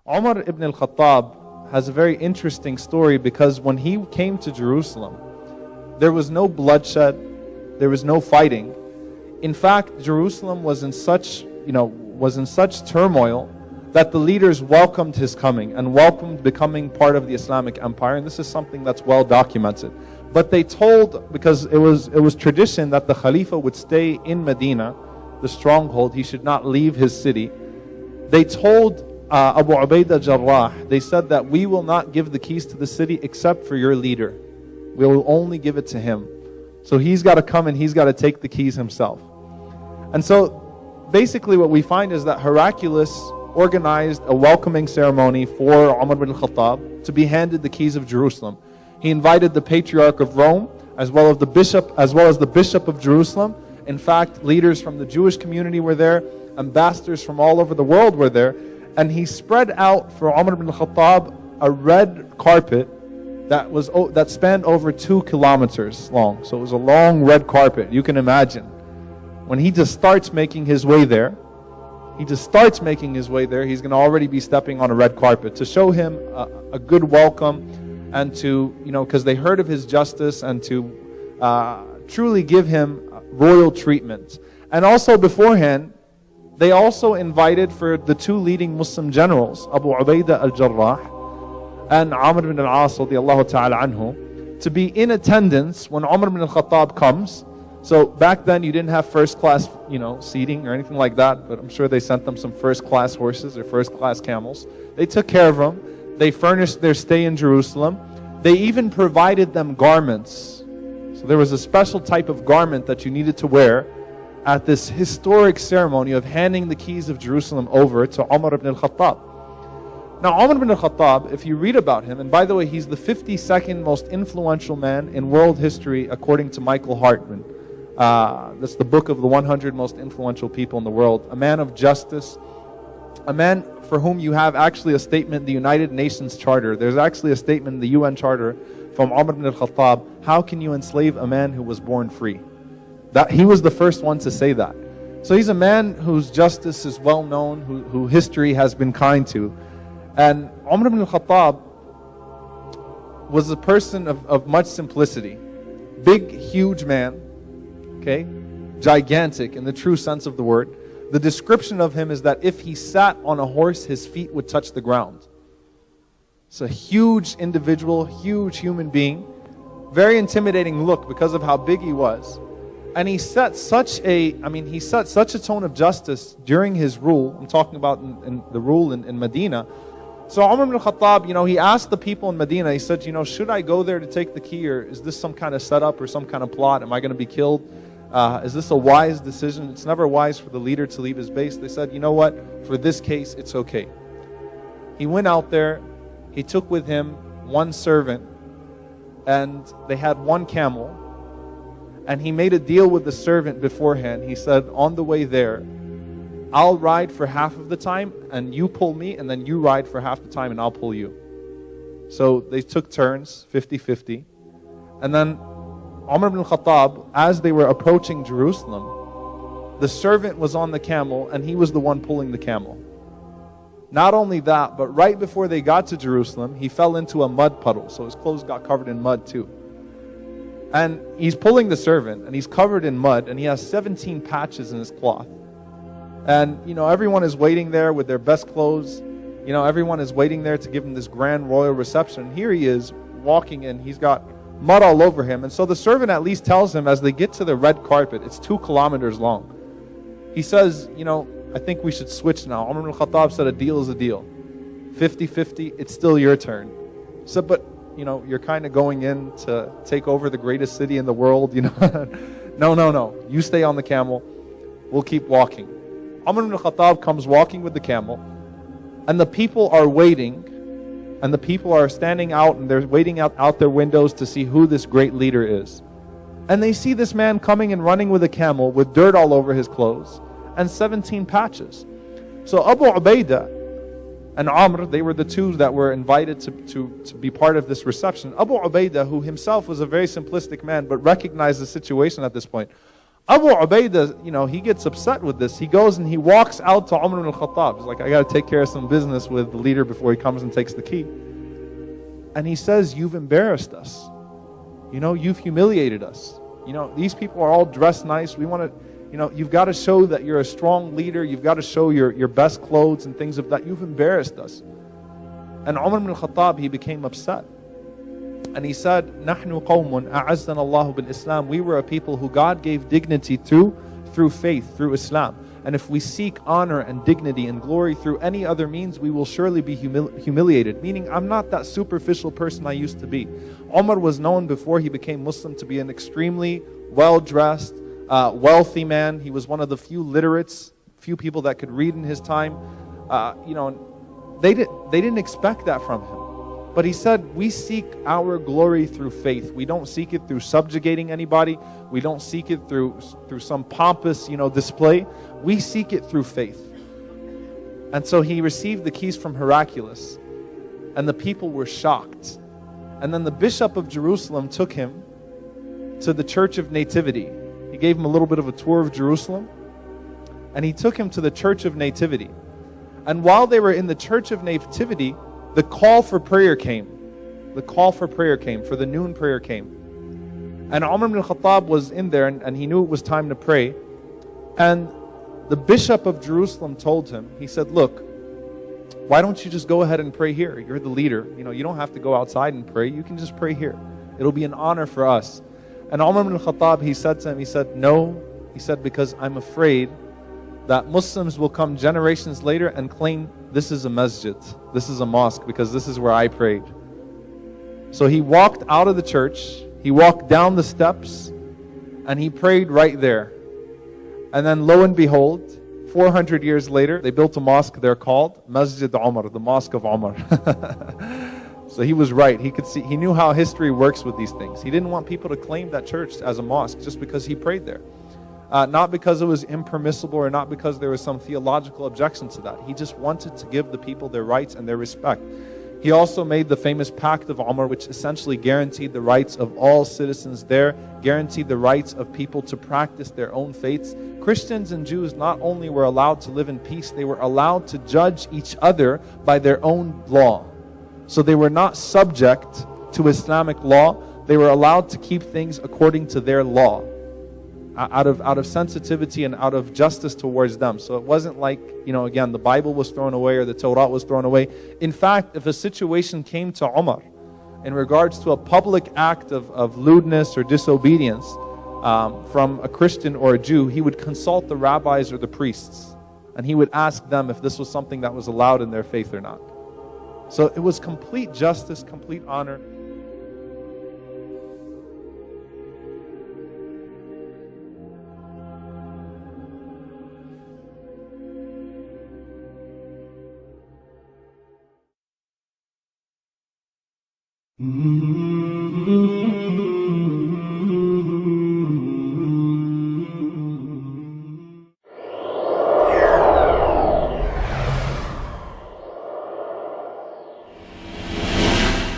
Omar ibn al-Khattab has a very interesting story, because when he came to Jerusalem, there was no bloodshed, there was no fighting. In fact, Jerusalem was in such turmoil that the leaders welcomed his coming and welcomed becoming part of the Islamic empire, and this is something that's well documented. But they told, because it was tradition that the Khalifa would stay in Medina, the stronghold, he should not leave his city. They told Abu Ubaidah Jarrah, they said that we will not give the keys to the city except for your leader. We will only give it to him. So he's got to come and he's got to take the keys himself. And so basically what we find is that Heraclius organized a welcoming ceremony for Umar ibn al-Khattab to be handed the keys of Jerusalem. He invited the Patriarch of Rome as well as the Bishop of Jerusalem. In fact, leaders from the Jewish community were there, ambassadors from all over the world were there, and he spread out for Umar ibn al-Khattab a red carpet that spanned over 2 kilometers long. So it was a long red carpet. You can imagine. When he just starts making his way there, he's going to already be stepping on a red carpet to show him a good welcome, and to, because they heard of his justice, and to truly give him royal treatment. And also beforehand, they also invited for the 2 leading Muslim generals, Abu Ubaidah al-Jarrah and Amr ibn al-As radiyallahu ta'ala anhu, to be in attendance when Umar ibn al-Khattab comes. So back then you didn't have first class, seating or anything like that, but I'm sure they sent them some first class horses or first class camels. They took care of them. They furnished their stay in Jerusalem. They even provided them garments. So there was a special type of garment that you needed to wear at this historic ceremony of handing the keys of Jerusalem over to Umar ibn al-Khattab. Now Umar ibn al-Khattab, if you read about him, and by the way, he's the 52nd most influential man in world history according to Michael Hartman. That's the book of the 100 most influential people in the world. A man of justice, a man for whom you have actually a statement in the United Nations Charter. There's actually a statement in the UN Charter from Umar ibn al-Khattab. How can you enslave a man who was born free? That he was the first one to say that. So he's a man whose justice is well known, who history has been kind to. And Umar ibn al-Khattab was a person of much simplicity. Big, huge man, okay? Gigantic in the true sense of the word. The description of him is that if he sat on a horse, his feet would touch the ground. It's a huge individual, huge human being. Very intimidating look because of how big he was. And he set such a tone of justice during his rule. I'm talking about in the rule in Medina. So Umar ibn al-Khattab, he asked the people in Medina, he said, should I go there to take the key, or is this some kind of setup or some kind of plot? Am I going to be killed? Is this a wise decision? It's never wise for the leader to leave his base. They said, you know what? For this case, it's okay. He went out there. He took with him 1 servant, and they had 1 camel. And he made a deal with the servant beforehand. He said, on the way there, I'll ride for half of the time, and you pull me, and then you ride for half the time, and I'll pull you. So they took turns, 50-50. And then Umar ibn al-Khattab, as they were approaching Jerusalem, the servant was on the camel, and he was the one pulling the camel. Not only that, but right before they got to Jerusalem, he fell into a mud puddle, so his clothes got covered in mud too. And he's pulling the servant, and he's covered in mud, and he has 17 patches in his cloth. And, everyone is waiting there with their best clothes. Everyone is waiting there to give him this grand royal reception. Here he is walking in. He's got mud all over him. And so the servant at least tells him as they get to the red carpet, it's 2 kilometers long. He says, I think we should switch now. Umar ibn al-Khattab said a deal is a deal. 50-50, it's still your turn. So, but, you're kind of going in to take over the greatest city in the world. No. You stay on the camel. We'll keep walking. Umar ibn al-Khattab comes walking with the camel, and the people are waiting, and the people are standing out, and they're waiting out their windows to see who this great leader is. And they see this man coming and running with a camel with dirt all over his clothes and 17 patches. So Abu Ubaidah and Amr, they were the 2 that were invited to be part of this reception. Abu Ubaidah, who himself was a very simplistic man but recognized the situation at this point, Abu Ubaidah, he gets upset with this. He goes and he walks out to Umar ibn al-Khattab. He's like, I got to take care of some business with the leader before he comes and takes the key. And he says, you've embarrassed us. You've humiliated us. These people are all dressed nice. We want to, you've got to show that you're a strong leader. You've got to show your best clothes and things of that. You've embarrassed us. And Umar ibn al-Khattab, he became upset. And he said, نَحْنُ قَوْمٌ أَعَزَّنَ اللَّهُ بِالْإِسْلَامِ. We were a people who God gave dignity to through faith, through Islam. And if we seek honor and dignity and glory through any other means, we will surely be humiliated. Meaning, I'm not that superficial person I used to be. Omar was known before he became Muslim to be an extremely well-dressed, wealthy man. He was one of the few literates, few people that could read in his time. They didn't expect that from him. But he said, we seek our glory through faith. We don't seek it through subjugating anybody. We don't seek it through some pompous, display. We seek it through faith. And so he received the keys from Heraclius. And the people were shocked. And then the bishop of Jerusalem took him to the Church of Nativity. He gave him a little bit of a tour of Jerusalem. And he took him to the Church of Nativity. And while they were in the Church of Nativity, the call for prayer came. The call for prayer came, for the noon prayer came. And Umar ibn al-Khattab was in there and he knew it was time to pray. And the bishop of Jerusalem told him, he said, look, why don't you just go ahead and pray here? You're the leader. You don't have to go outside and pray. You can just pray here. It'll be an honor for us. And Umar ibn al-Khattab, he said to him, he said, no. He said, because I'm afraid that Muslims will come generations later and claim this is a masjid, this is a mosque, because this is where I prayed. So he walked out of the church, he walked down the steps, and he prayed right there. And then lo and behold, 400 years later, they built a mosque there called Masjid Umar, the Mosque of Umar. So he was right. He knew how history works with these things. He didn't want people to claim that church as a mosque just because he prayed there. Not because it was impermissible or not because there was some theological objection to that. He just wanted to give the people their rights and their respect. He also made the famous Pact of Omar, which essentially guaranteed the rights of all citizens there, guaranteed the rights of people to practice their own faiths. Christians and Jews not only were allowed to live in peace, they were allowed to judge each other by their own law. So they were not subject to Islamic law. They were allowed to keep things according to their law, out of sensitivity and out of justice towards them. So it wasn't like, again, the Bible was thrown away or the Torah was thrown away. In fact, if a situation came to Umar in regards to a public act of lewdness or disobedience from a Christian or a Jew, he would consult the rabbis or the priests, and he would ask them if this was something that was allowed in their faith or not. So it was complete justice, complete honor. Mm-hmm.